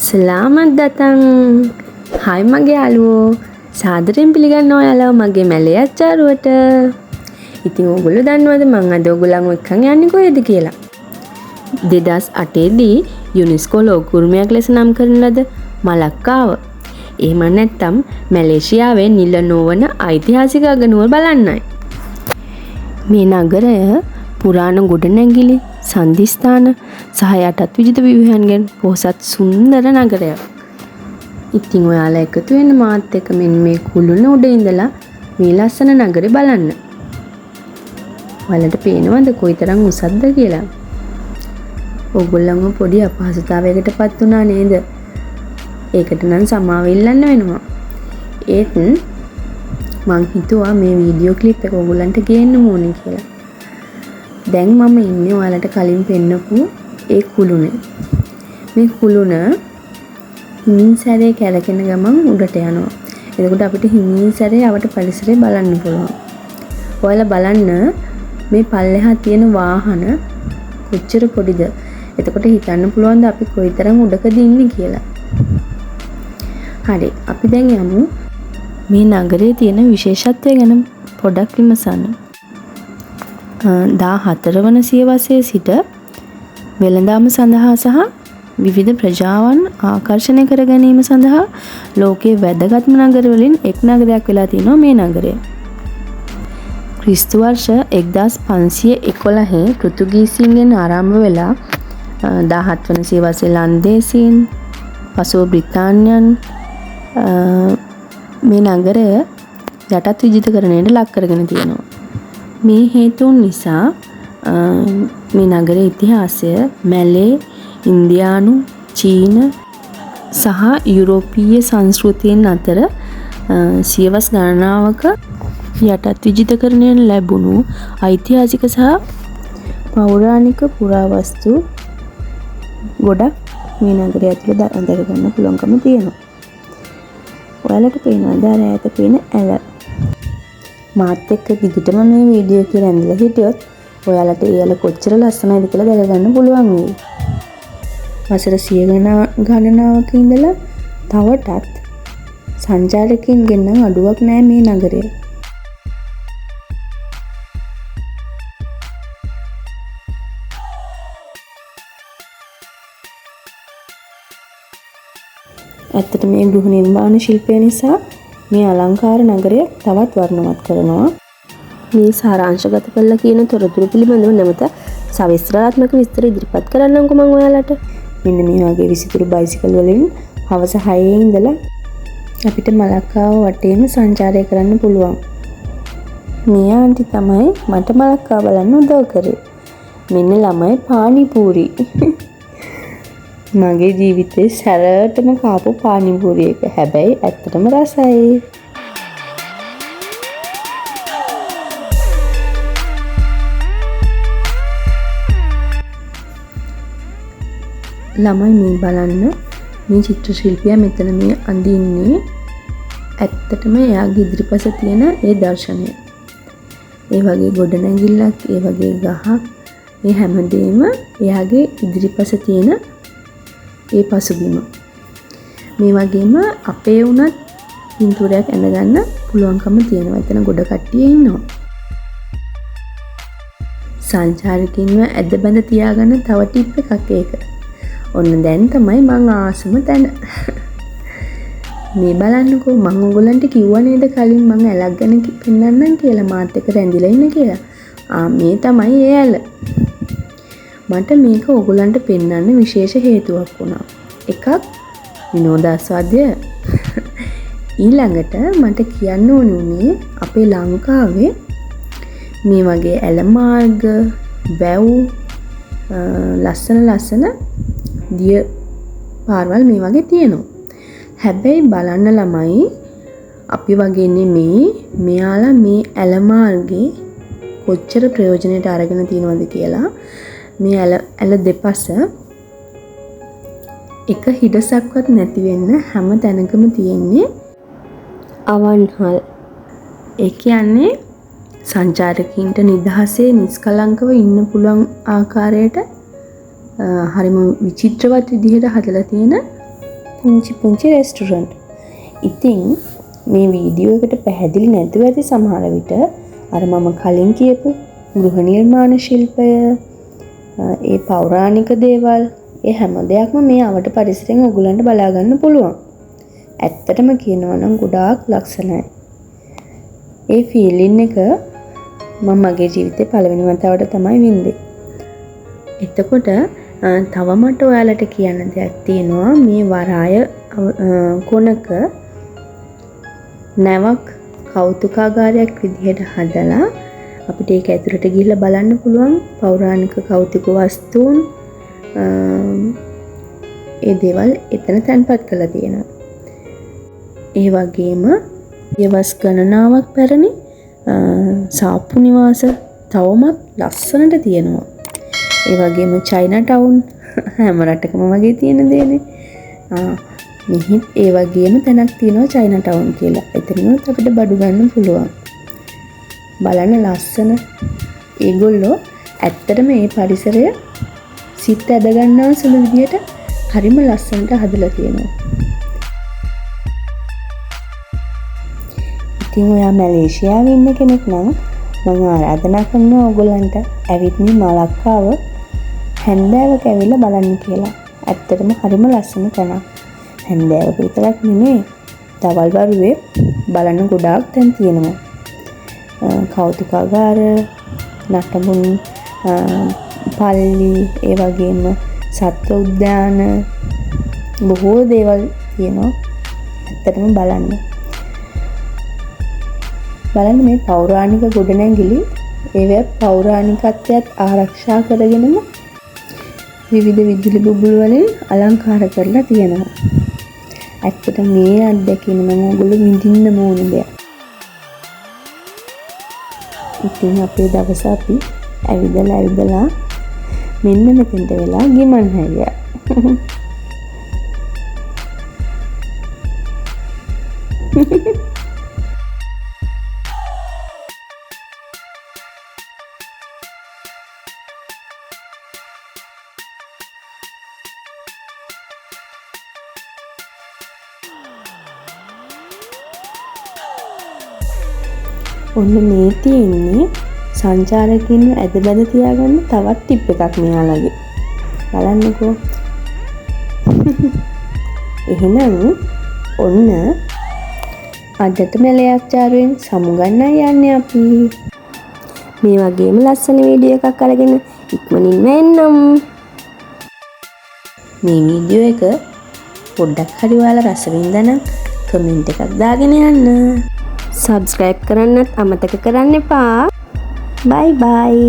Selamat datang. Hai මගේ යාළුවෝ. සාදරයෙන් පිළිගන්නවා ඔයාලව මගේ මැලේ අච්චාරුවට. ඉතින් ඔයගොල්ලෝ දන්නවද මං අද ඔයගොල්ලන්ව එක්කන් යන්නේ කොහෙද කියලා? 2008 දී යුනෙස්කෝ ලෝක උරුමයක් ලෙස නම් කරන ලද මලක්කාව. එහෙම නැත්නම් මැලේසියාවේ නිල නොවන ඓතිහාසික අගනුවර බලන්නයි. මේ නගරය පුරාණ ගොඩනැගිලි සන්ධිස්ථාන සහ යටත් විජිත ව්‍යුහයන්ගෙන් පොහොසත් සුන්දර නගරයක්. ඉතින් ඔයාලා එකතු වෙන්න මාත් එක්ක මෙන්න මේ කුළුණ උඩ ඉඳලා මේ ලස්සන නගරේ බලන්න. ඔයාලට පේනවද කොයිතරම් උසක්ද කියලා? ඔයගොල්ලන්ව පොඩි අපහසුතාවයකටපත් වුණා නේද? ඒකට නම් සමාව ඉල්ලන්න වෙනවා. ඒත් මං හිතුවා මේ වීඩියෝ ක්ලිප් එක ඔයගොල්ලන්ට ගේන්න ඕනේ කියලා. දැන් මම ඉන්නේ ඔයාලට කලින් පෙන්නපු ඒ කුළුණේ. මේ කුළුණ හිමින් සැරේ කැරකෙන ගමන් උඩට යනවා. එතකොට අපිට හිමින් සැරේ අවට පරිසරය බලන්න පුළුවන්. ඔයාලා බලන්න මේ පල්ලෙහා තියෙන වාහන කොච්චර පොඩිද? එතකොට හිතන්න පුළුවන්ද අපි කොයිතරම් උඩකද ඉන්නේ කියලා. හරි, අපි දැන් යමු මේ නගරයේ තියෙන විශේෂත්වය ගැන පොඩක් විමසන්න. 14 වන සියවසේ සිට වෙළඳාම සඳහා සහ විවිධ ප්‍රජාවන් ආකර්ෂණය කර ගැනීම සඳහා ලෝකයේ වැදගත්ම නගරවලින් එක් නගරයක් වෙලා තියෙනවා මේ නගරය. ක්‍රිස්තු වර්ෂ 1511 පෘතුගීසීන්ගෙන් ආරම්භ වෙලා 17 වන සියවසේ ලන්දේසීන් පසුව බ්‍රිතාන්‍යයන් මේ නගරය යටත් විජිතකරණයට ලක් කරගෙන තියෙනවා. මේ හේතුන් නිසා මේ නගරයේ ඉතිහාසය මැලේ, ඉන්දියානු, චීන සහ යුරෝපීය සංස්කෘතියන් අතර සියවස් ගණනාවක යටත් විජිතකරණයෙන් ලැබුණු ඓතිහාසික සහ පෞරාණික පුරාවස්තු ගොඩක් මේ නගරය ඇතුළේ අඳර ගන්න පුළුවන්කම තියෙනවා. ඔයාලට පේනවද අර ඈත පේන ඇල? මාත් එක්ක දිගටම මේ වීඩියෝ එක රැඳිලා හිටියොත් ඔයාලට ඒ ඇල කොච්චර ලස්සනයිද කියලා දැක ගන්න පුළුවන් වෙයි. වසර 100 ගණනාවක ඉඳලා තවටත් සංචාරකයන්ගෙන් නම් අඩුවක් නෑ මේ නගරය. ඇත්තට මේ ගෘහ නිර්මාණ ශිල්පය නිසා මේ අලංකාර නගරය තවත් වර්ණවත් කරනවා. මේ සාරාංශගත කරලා කියන තොරතුරු පිළිබඳව නැවත සවිස්තරාත්මක විස්තර ඉදිරිපත් කරන්නම්කෝ මම ඔයාලට. මෙන්න මේ වගේ විසිතුරු බයිසිකල් වලින් හවස 6 ඉඳලා අපිට මලක්කාව වටේම සංචාරය කරන්න පුළුවන්. මේ ආන්ටි තමයි මට මලක්කාව බලන්න උදව් කරේ. මෙන්න ළමයි පානිපූරි. මගේ ජීවිතේ සැරටම කාපු පානිපූරි එක. හැබැයි ඇත්තටම රසයි. ළමයි මේ බලන්න මේ චිත්‍ර ශිල්පියා මෙතන මේ අඳින්නේ ඇත්තටම එයාගේ ඉදිරිපස තියෙන ඒ දර්ශනය. ඒ වගේ ගොඩනැගිල්ලක්, ඒ වගේ ගහක්, මේ හැමදේම එයාගේ ඉදිරිපස තියෙන ඒ පසුබිම. මේ වගේම අපේ වුණත් පින්තූරයක් ඇඳගන්න පුළුවන්කම තියෙනවා. එතන ගොඩ කට්ටිය ඉන්නවා. සංචාරකින්ව ඇද බැඳ තියාගන්න තව ටිප් එකක් ඒක. ඔන්න දැන් තමයි මං ආසම තැන. මේ බලන්නකෝ, මං ඔයගොල්ලන්ට කිව්වා නේද කලින් මං ඇලක් ගැන පෙන්නන්නම් කියලා, මාත් එක්ක රැඳිලා ඉන්න කියලා. මේ තමයි ඒ ඇල. මට මේක ඔයගොල්ලන්ට පෙන්වන්න විශේෂ හේතුවක් වුණා. එකක් විනෝදාස්වාදය. ඊළඟට මට කියන්න ඕනේ අපේ ලංකාවේ මේ වගේ ඇල මාර්ග, වැව්, ලස්සන දිය පාරවල් මේ වගේ තියෙනවා. හැබැයි බලන්න ළමයි, අපි වගේ නෙමේ මෙයාලා මේ ඇල මාර්ගේ කොච්චර ප්‍රයෝජනයට අරගෙන තියෙනවද කියලා. මේ ඇල දෙපස එක හිඩසක්වත් නැති වෙන්න හැම තැනකම තියෙන්නේ අවන්හල්. ඒ කියන්නේ සංචාරකීන්ට නිදහසේ නිස්කලංකව ඉන්න පුළුවන් ආකාරයට හරිම විචිත්‍රවත් විදිහට හදලා තියෙන පුංචි රෙස්ටුරන්ට්. ඉතින් මේ වීඩියෝ එකට පැහැදිලි නැතුව ඇති සමහර විට අර මම කලින් කියපු ගෘහ නිර්මාණ ශිල්පය, ඒ පෞරාණික දේවල්, ඒ හැම දෙයක්ම මේ අවට පරිසරයෙන් ඔයගලන්ට බලා ගන්න පුළුවන්. ඇත්තටම කියනවා නම් ගොඩාක් ලස්සනයි. ඒ ෆීලින් එක මම මගේ ජීවිතේ පළවෙනි වතාවට තමයි වින්දේ. එතකොට තව මට ඔයාලට කියන්න දෙයක් තියෙනවා. මේ වරාය කොනක නැවක් කෞතුකාගාරයක් විදිහට හදලා අපිට ඒක ඇතුළට ගිහිල්ලා බලන්න පුළුවන් පෞරාණික කෞතුක වස්තුන්, ඒ දේවල් එතන තැන්පත් කරලා තියෙනවා. ඒ වගේම යවස් ගණනාවක් පැරණි සාප්පු නිවාස තවමත් ලස්සනට තියෙනවා. ඒ වගේම චයිනා ටවුන් හැම රටකම වගේ තියෙන දේනේ. මෙහිත් ඒ වගේම තැනක් තියෙනවා චයිනා ටවුන් කියලා. එතනිනුත් අපිට බඩු ගන්න පුළුවන්. බලන්න ලස්සන. ඒගොල්ලෝ ඇත්තටම මේ පරිසරය සිත් ඇද ගන්නා සුළු විදියට හරිම ලස්සනට හදලා තියෙනවා. ඉතින් ඔයා මැලේසියාවේ ඉන්න කෙනෙක් නම් මම ආරාධනා කරනවා ඔයගොල්ලන්ට ඇවිත් මේ මලක්කාව හැන්දෑවක ඇවිල්ලා බලන්න කියලා. ඇත්තටම හරිම ලස්සන තැනක්. හැන්දෑවක විතරක් නෙමෙයි, දවල් වරුවේ බලන්න ගොඩාක් තැන් තියෙනවා. කෞතුකාගාර, නටබුන්, පල්ලි, ඒ වගේම සත්ව උද්‍යාන, බොහෝ දේවල් තියෙනවා. ඇත්තටම බලන්න මේ පෞරාණික ගොඩනැගිලි ඒවැ පෞරාණිකත්වයට ආරක්ෂා කරගෙනම විවිධ විදුලි බුබුළු වලින් අලංකාර කරලා තියෙනවා. ඇත්තට මේ අත්දැකීම නම් ඔයගොල්ලෝ විඳින්න ඕන දෙයක්. ඉතින් අපේ දවස අපි ඇවිදලා මෙන්න මෙතෙන්ට වෙලා ගිමන් හැරියා. ඔන්න මේ තියෙන්නේ සංචාරකින්ව ඇද බැඳ තියාගන්න තවත් ටිප් එකක් මෙයාලගේ. බලන්නකෝ. එහෙනම් ඔන්න අදට මැලයාච්චාරුවෙන් සමුගන්නයි යන්නේ අපි. මේ වගේම ලස්සන වීඩියෝ එකක් අරගෙන ඉක්මනින්ම එන්නම්. මේ වීඩියෝ එක පොඩ්ඩක් හරි ඔයාලා රස විඳනනම් කමෙන්ට් එකක් දාගෙන යන්න. සබ්ස්ක්‍රයිබ් කරන්නත් අමතක කරන්න එපා. බයි බයි.